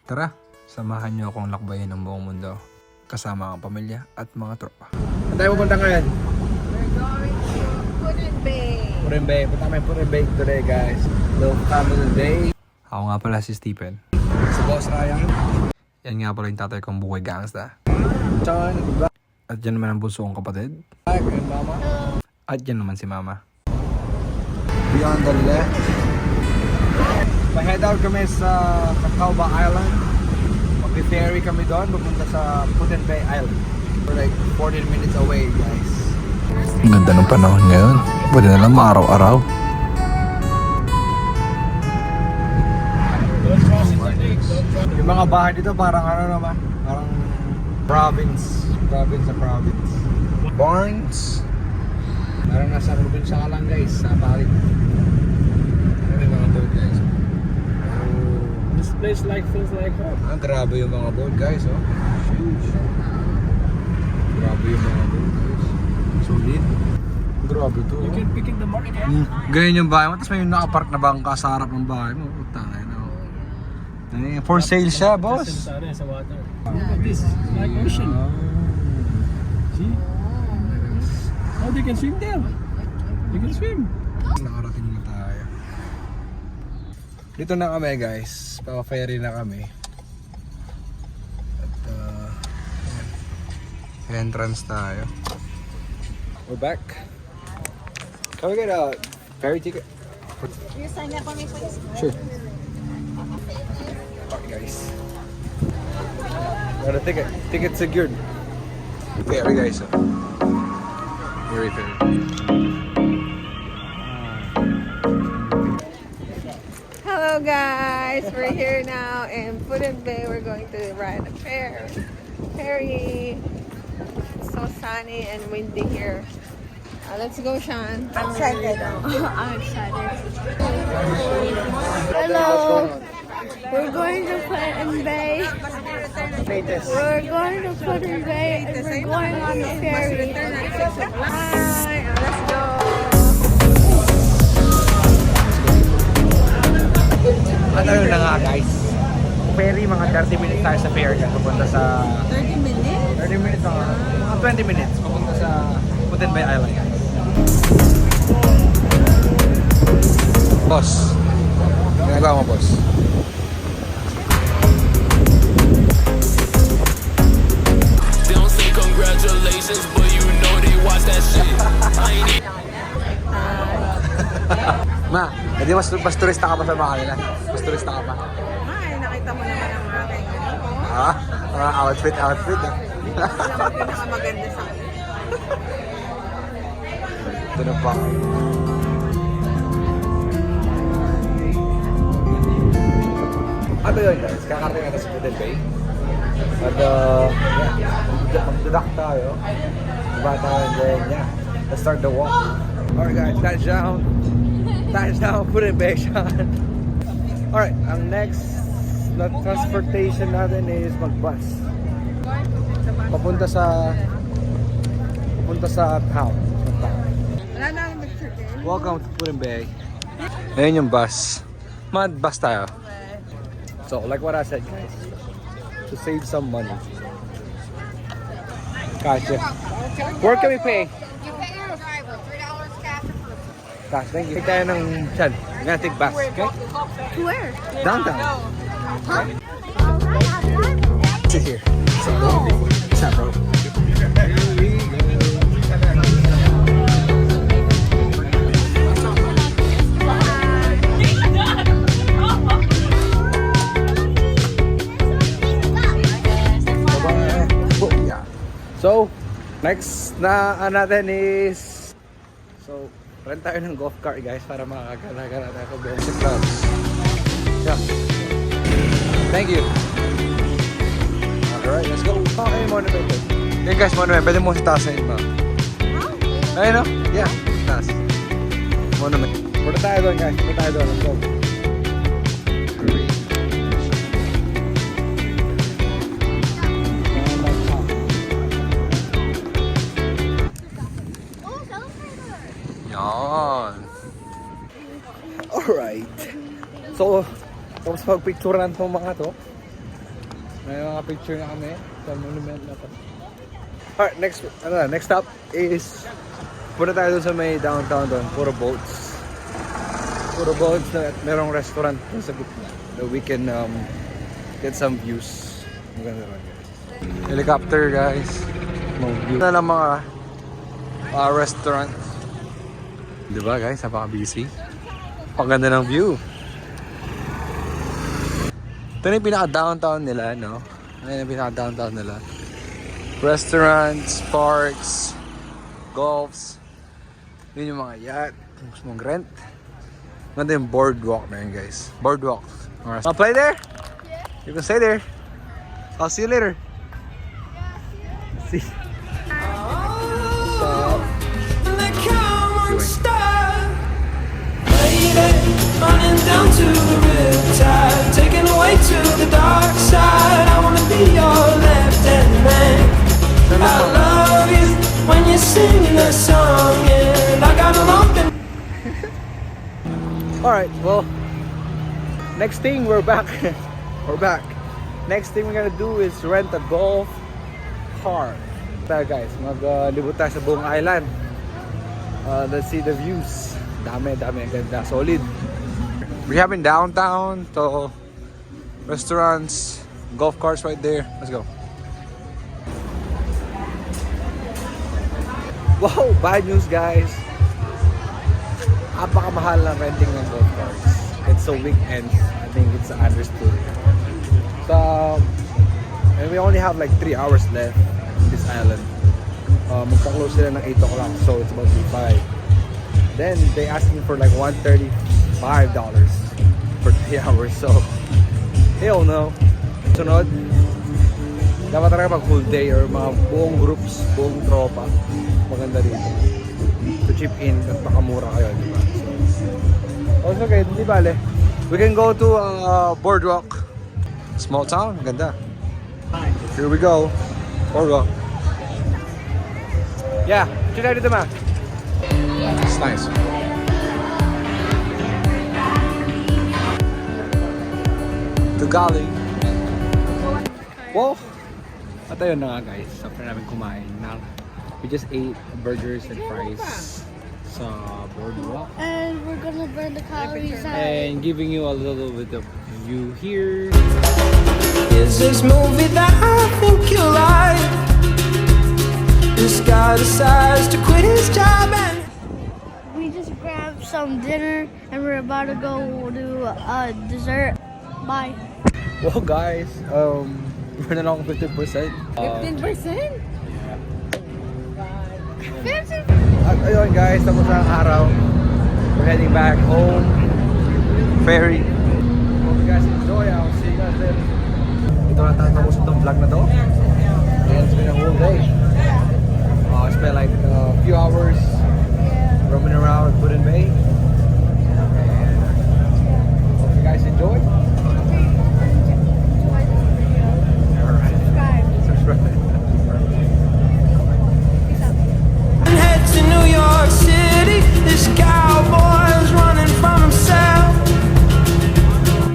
Tara, samahan niyo akong lakbayin ng buong mundo kasama ang pamilya at mga tropa. Saan tayo pupunta ngayon? We're going to Putin Bay. Purin Bay. Punta kami Purin Bay today, guys. Little family day. Ako nga pala si Stephen. Si Boss Ryan. Yan nga pala yung tatay kong buhay gangsta. John. Black. At yan naman ang bunso kong kapatid. And Mama. At yan naman si mama. Beyond the left. Ma-head out kami sa Catawba Island. Mag-ferry kami doon. Pupunta sa Putin Bay Island. We're like 14 minutes away, guys. Ang ganda ng panahon ngayon. Pwede na lang maaraw-araw. Yung mga bahay dito parang ano naman. Parang province. Province na province. Barns. Parang nasa probinsya ka lang, guys. Sa palit. May mga boat, guys. This place feels like home. Grabe yung mga boat, guys, oh. Huge. Grabe yung mga boat, guys. Solid. Grabe to. You can pick in the morning. Ganyan yung bahay mo, tapos may nakapark na bangka sa harap ng bahay mo. Utang na. For sale siya, boss. Sa water. Look at this. It's like ocean. See? Oh, they can swim there. You can swim. Nakarating na tayo. Dito na kami, guys. Pa-ferry na kami. At, Entrance tayo. we're back. Can we get a ferry ticket? You sign up on me, please. Sure. Okay, guys. Got a ticket. Ticket secured. Ferry guys. Very ferry. Hello guys, we're here now in Putin Bay. We're going to ride a ferry. It's so sunny and windy here. Let's go, Sean. I'm excited. I'm excited. Hello. We're going to Putin Bay. We're going to Putin Bay and we're going on the ferry. Hi, let's go. Ano yun na nga, guys? Ferry, mga 30 minutes tayo sa ferry. Pupunta sa... 30 minutes? 30 minutes mga... Mga 20 minutes. Pupunta sa Putin Bay Island, guys. Boss. Ginagawa mo, boss. They don't say congratulations, but you know they watch that shit. I ain't Ma, hindi mas turista ka pa sa mga kanila. Mas turista ka pa. Ay, nakita mo naman ang aking Ah, mga outfit. Alam mo pinakamaganda sa akin. Ito na pa. Ano yun, guys? Kakarating natin sa Putin Bay. At, magdudak tayo. Diba tayo, and then, yeah. Let's start the walk. Alright, guys. Touchdown. Touchdown, Putin Bay, Sean. Alright, ang next na transportation natin is mag-bus. Papunta sa town. Wala na akong picture din. Welcome to Putin Bay. Ngayon yung bus. Bus tayo. So, like what I said, guys, to save some money. Gotcha. Where can we pay? You pay your driver, $3 cash approved. Gosh, thank you. Take tayo ng chan. We're gonna take bus, okay? To where? Downtown. Sit here. What's up, bro? So, next na natin is... So, rent tayo ng golf cart, guys, para makakagana tayo sa Benson Clubs. Yeah. Thank you. Alright, let's go. Okay, monument. Yan guys, monument. Pwede mo sa taas na yun, ma. Ayun, no? Yeah, taas. Monument. Punta tayo doon, guys. Punta tayo doon. Let's go. Yan. Alright. So, tapos magpicturean tong mga to. May mga picture na kami sa monument na to. Alright, next stop is punta tayo doon sa may downtown doon. Puro boats na merong restaurant doon sa gitna. So we can get some views. Maganda lang guys. Helicopter guys. No view. Na lang mga restaurant. Diba guys? Napaka-busy. Paganda ng view. Ito na yung pinaka-downtown nila, no? Ano yung pinaka-downtown nila? Restaurants, parks, golfs. Yun yung mga yacht. Kung gusto mong rent. Ganda yung boardwalk na yun, guys. Boardwalk. Wanna play there? Yeah. You can stay there. I'll see you later. See. Running down to the riptide, taken away to the dark side. I wanna be your left-hand man. I love you when you're singing that song, and I got a lump in. Alright, well, next thing, we're back. We're back. Next thing we're gonna do is rent a golf car. Tara guys, mag-libot tayo sa buong island. Let's see the views. Dami, ang ganda. Solid. We're having downtown to restaurants, golf carts right there. Let's go. Wow, bad news guys. Napakamahal ng renting ng golf carts. It's a weekend. I think it's understood. So, and we only have like 3 hours left in this island. Magka-close sila ng 8 o'clock, so it's about to be 5. Then they asking for like $135 for 3 hours. So hell no. Sunod, dapat talaga pag full day or mga buong groups, buong tropa, maganda dito to chip in at makamura kayo, di ba? So, also okay, di bale. We can go to boardwalk. Small town, ganda. Here we go. Boardwalk. Yeah, check dito ma. It's nice. Tagali. Wow! At ayun na nga guys, after namin kumain na, we just ate burgers and fries sa boardwalk. And we're gonna burn the calories out. And giving you a little bit of view here. Is this movie that I think you like? This guy decides to quit his job and We just grabbed some dinner and we're about to go do dessert. Bye. Well guys, we're na lang 50%. 15%? At ayun guys, tapos na ang araw. We're heading back home. Ferry. Hope you guys enjoy. I'll see you guys later. Ito na tayo tapos itong vlog na to. And it's been a whole day. I spent like